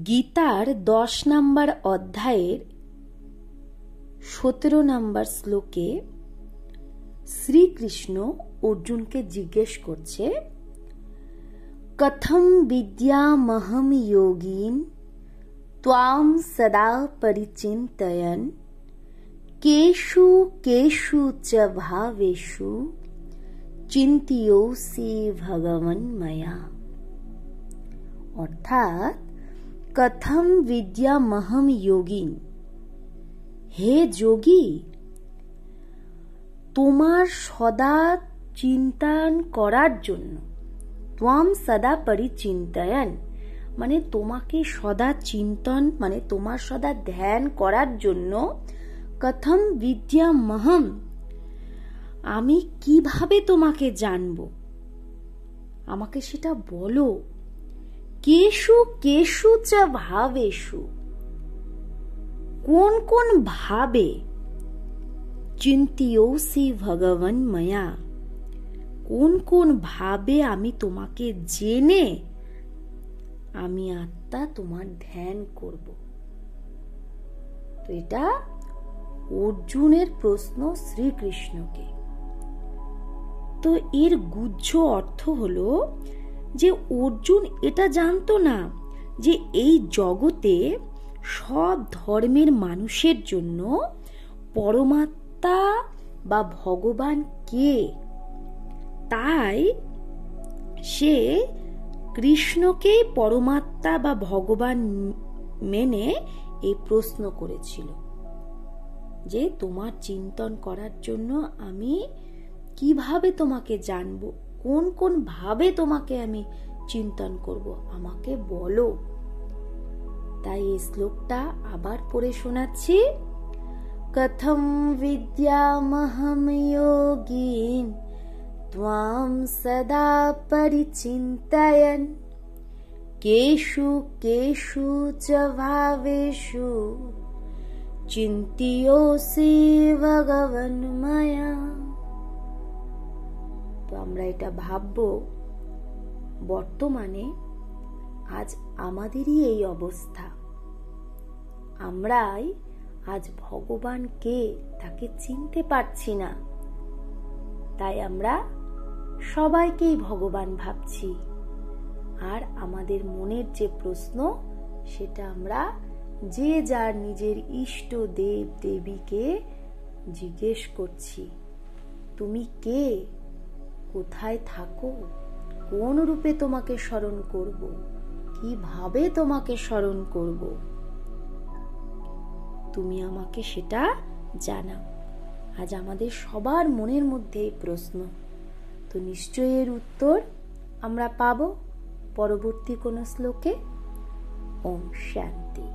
গীতার 10 নম্বর অধ্যায়ের 17 নম্বর শ্লোকে শ্রীকৃষ্ণ অর্জুনকে জিজ্ঞেস করছে, কথম বিদ্যামহম যোগীন ত্বাম সদা পরিচিন্তয়ন কেষু কেষু চ ভাবেষু চিন্তয়সি ভগবন ময়া। অর্থাৎ কথম বিদ্যামহম যোগীন, হে যোগী, তোমার সদা চিন্তন করার জন্য, ত্বাম সদা পরিচিন্তয়ন মানে তোমাকে সদা চিন্তন মানে তোমার সদা ধ্যান করার জন্য, কথম বিদ্যামহম আমি কিভাবে তোমাকে জানব, আমাকে সেটা বলো। কেষু কেষু চ ভাবেষু, কোন কোন ভাবে, চিন্তয়সি ভগবন ময়া, কোন কোন ভাবে আমি তোমাকে জেনে আমি আত্মা তোমার ধ্যান করব। তো এটা অর্জুনের প্রশ্ন শ্রীকৃষ্ণকে। তো এর গুহ্য অর্থ হলো যে অর্জুন এটা জানতো না যে এই জগতে সব ধর্মের মানুষের জন্য পরমাত্মা বা ভগবান কে। তাই সে কৃষ্ণকে পরমাত্মা বা ভগবান মেনে এই প্রশ্ন করেছিল যে তোমার চিন্তন করার জন্য আমি কিভাবে তোমাকে জানবো, কোন কোন ভাবে তোমাকে আমি চিন্তন করব, আমাকে বলো। তাই এই শ্লোকটা আবার পড়ে শোনাচ্ছি। কথম বিদ্যামহম যোগীন ত্বাম সদা পরিচিন্তয়ন কেষু কেষু চ ভাবেষু চিন্তয়সি ভগবন ময়া। তো আমরা এটা ভাববো, বর্তমানে আজ আমাদেরই এই অবস্থা, আমরাই আজ ভগবানকে তাকে চিনতে পারছি না। তাই আমরা সবাইকেই ভগবান ভাবছি, আর আমাদের মনের যে প্রশ্ন সেটা আমরা যে যার নিজের ইষ্ট দেব দেবীকে জিজ্ঞেস করছি, তুমি কে, কোথায় থাকো, কোন রূপে তোমাকে স্মরণ করব, কিভাবে তোমাকে স্মরণ করব, তুমি আমাকে সেটা জানাও। আজ আমাদের সবার মনের মধ্যে এই প্রশ্ন। তো নিশ্চয়ই এর উত্তর আমরা পাবো পরবর্তী কোনো শ্লোকে। ওম শান্তি।